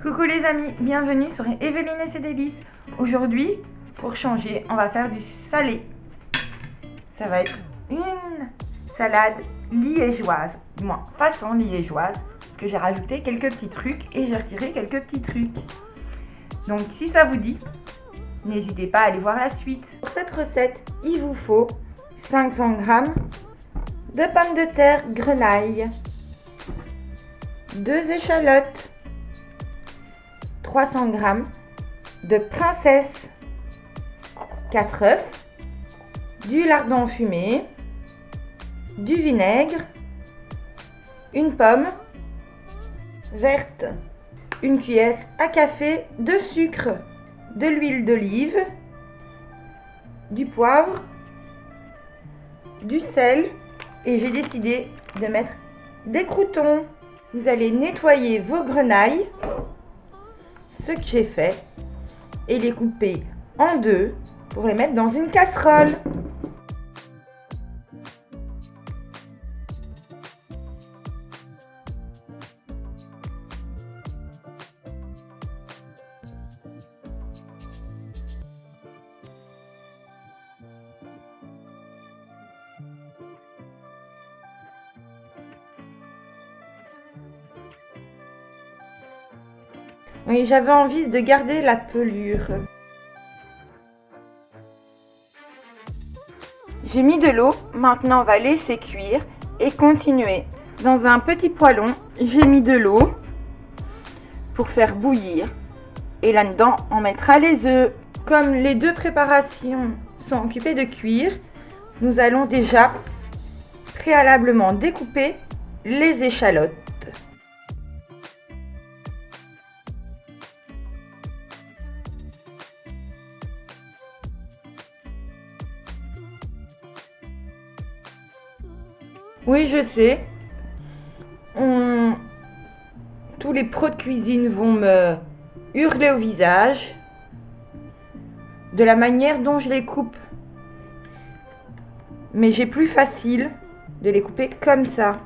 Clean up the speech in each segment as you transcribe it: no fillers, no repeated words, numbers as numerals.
Coucou les amis, bienvenue sur Evelyne et ses délices. Aujourd'hui, pour changer, on va faire du salé. Ça va être une salade liégeoise, du moins façon liégeoise, parce que j'ai rajouté quelques petits trucs et j'ai retiré quelques petits trucs. Donc si ça vous dit, n'hésitez pas à aller voir la suite. Pour cette recette, il vous faut 500 g de pommes de terre grenaille, 2 échalotes, 300 g de princesse, 4 œufs, du lardon fumé, du vinaigre, une pomme verte, une cuillère à café de sucre, de l'huile d'olive, du poivre, du sel et j'ai décidé de mettre des croûtons. Vous allez nettoyer vos grenailles, ce que j'ai fait, et les couper en deux pour les mettre dans une casserole. Oui, j'avais envie de garder la pelure. J'ai mis de l'eau, maintenant on va laisser cuire et continuer. Dans un petit poêlon, j'ai mis de l'eau pour faire bouillir. Et là-dedans, on mettra les œufs. Comme les deux préparations sont occupées de cuire, nous allons déjà préalablement découper les échalotes. Oui, je sais. Tous les pros de cuisine vont me hurler au visage de la manière dont je les coupe. Mais j'ai plus facile de les couper comme ça.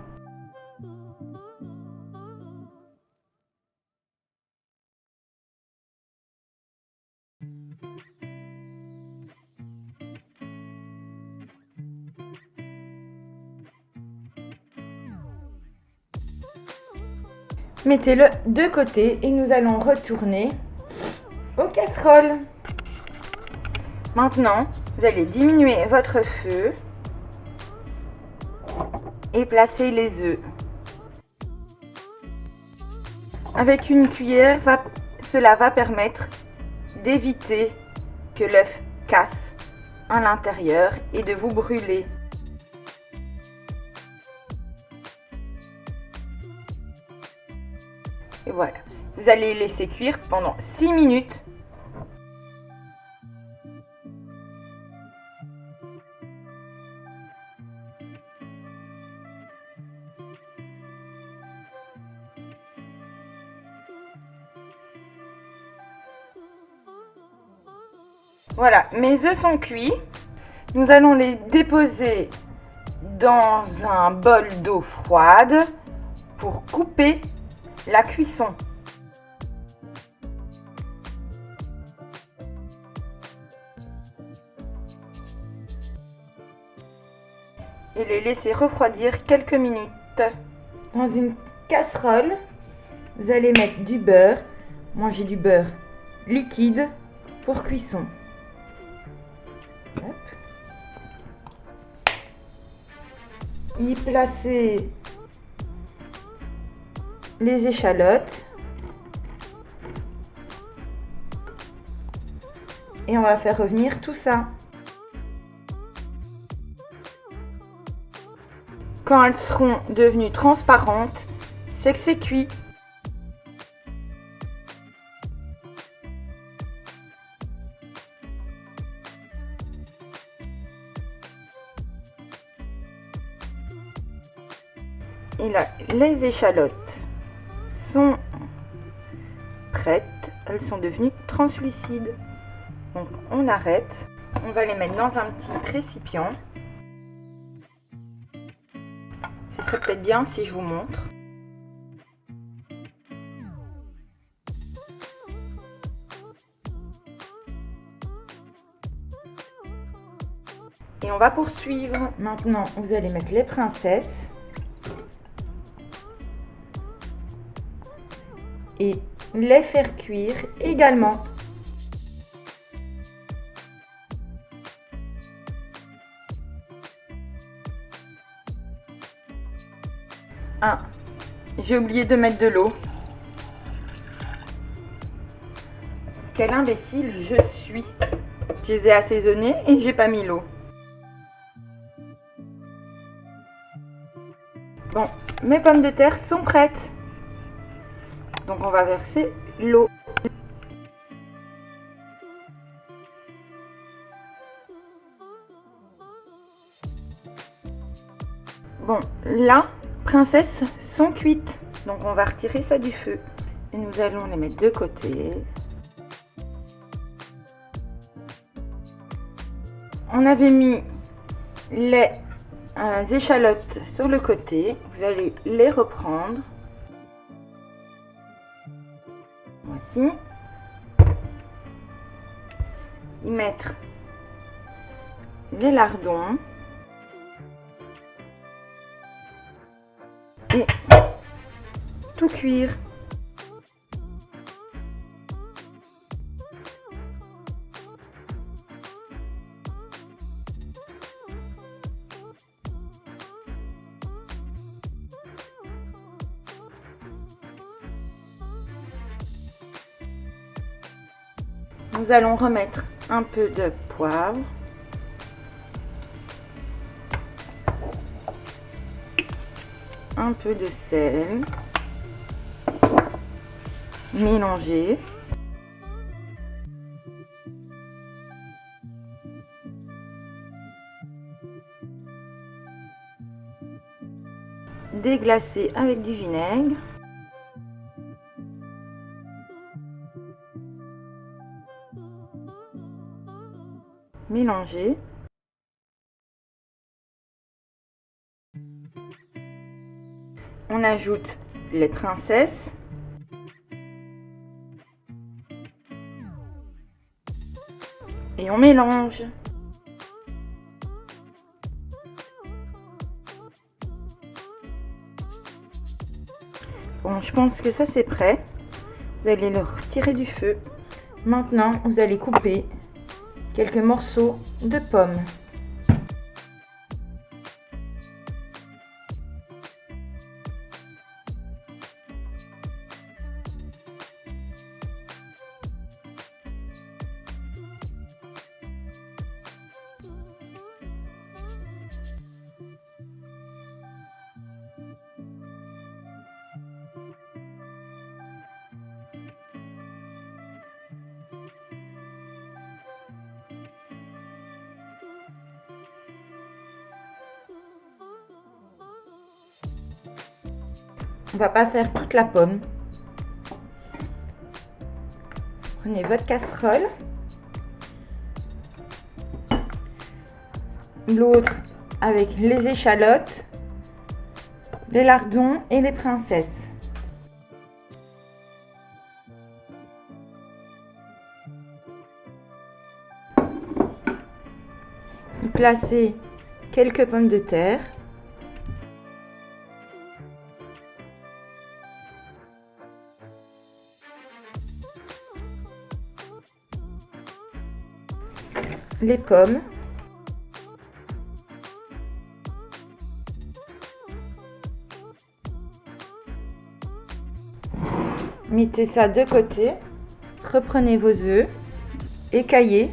Mettez-le de côté et nous allons retourner aux casseroles. Maintenant, vous allez diminuer votre feu et placer les œufs. Avec une cuillère, cela va permettre d'éviter que l'œuf casse à l'intérieur et de vous brûler. Et voilà, vous allez laisser cuire pendant 6 minutes. Voilà, mes œufs sont cuits. Nous allons les déposer dans un bol d'eau froide pour couper la cuisson. Et les laisser refroidir quelques minutes. Dans une casserole, vous allez mettre du beurre. Moi j'ai du beurre liquide pour cuisson. Hop. Y placer les échalotes. Et on va faire revenir tout ça. Quand elles seront devenues transparentes, c'est que c'est cuit. Et là, les échalotes sont prêtes. Elles sont devenues translucides. Donc on arrête. On va les mettre dans un petit récipient. Ce serait peut-être bien si je vous montre. Et on va poursuivre. Maintenant, vous allez mettre les princesses. Et les faire cuire également. Ah, j'ai oublié de mettre de l'eau. Quel imbécile je suis. Je les ai assaisonnés et j'ai pas mis l'eau. Bon, mes pommes de terre sont prêtes. Donc on va verser l'eau. Bon, là, princesses sont cuites. Donc on va retirer ça du feu. Et nous allons les mettre de côté. On avait mis les échalotes sur le côté. Vous allez les reprendre. Voici. Y mettre les lardons. Et tout cuire. Nous allons remettre un peu de poivre. Un peu de sel. Mélanger. Déglacer avec du vinaigre. Mélanger. On ajoute les princesses. Et on mélange. Bon, je pense que ça c'est prêt. Vous allez le retirer du feu. Maintenant, vous allez couper quelques morceaux de pommes. On va pas faire toute la pomme. Prenez votre casserole. L'autre avec les échalotes, les lardons et les princesses. Placez quelques pommes de terre. Les pommes. Mettez ça de côté. Reprenez vos œufs. Écaillez.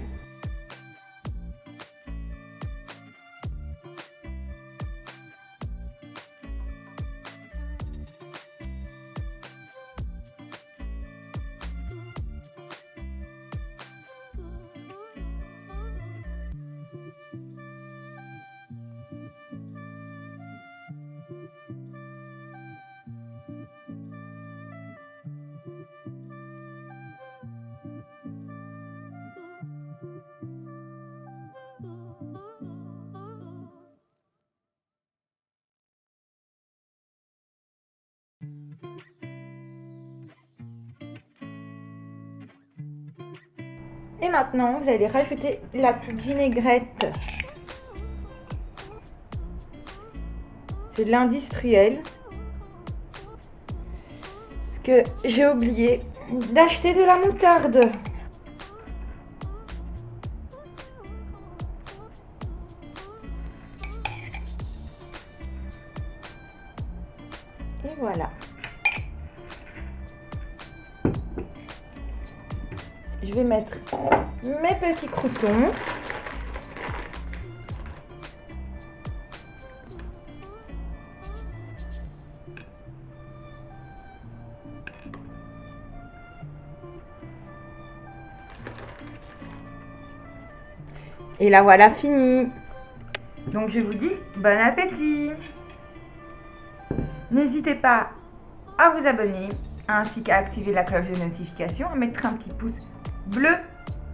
Et maintenant, vous allez rajouter la petite vinaigrette C'est de l'industriel. Parce que j'ai oublié d'acheter de la moutarde. Et voilà. Je vais mettre mes petits croûtons. Et la voilà finie. Donc je vous dis bon appétit. N'hésitez pas à vous abonner ainsi qu'à activer la cloche de notification, à mettre un petit pouce bleu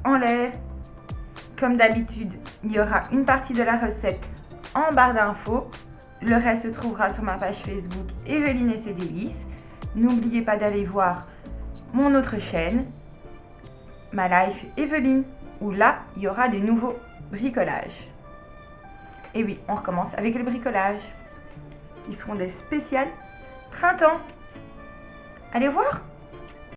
en l'air. Comme d'habitude, il y aura une partie de la recette en barre d'infos. Le reste se trouvera sur ma page Facebook Evelyne et ses délices. N'oubliez pas d'aller voir mon autre chaîne, Ma Life Evelyne, où là, il y aura des nouveaux bricolages. Et oui, on recommence avec le bricolage, qui seront des spéciales printemps. Allez voir!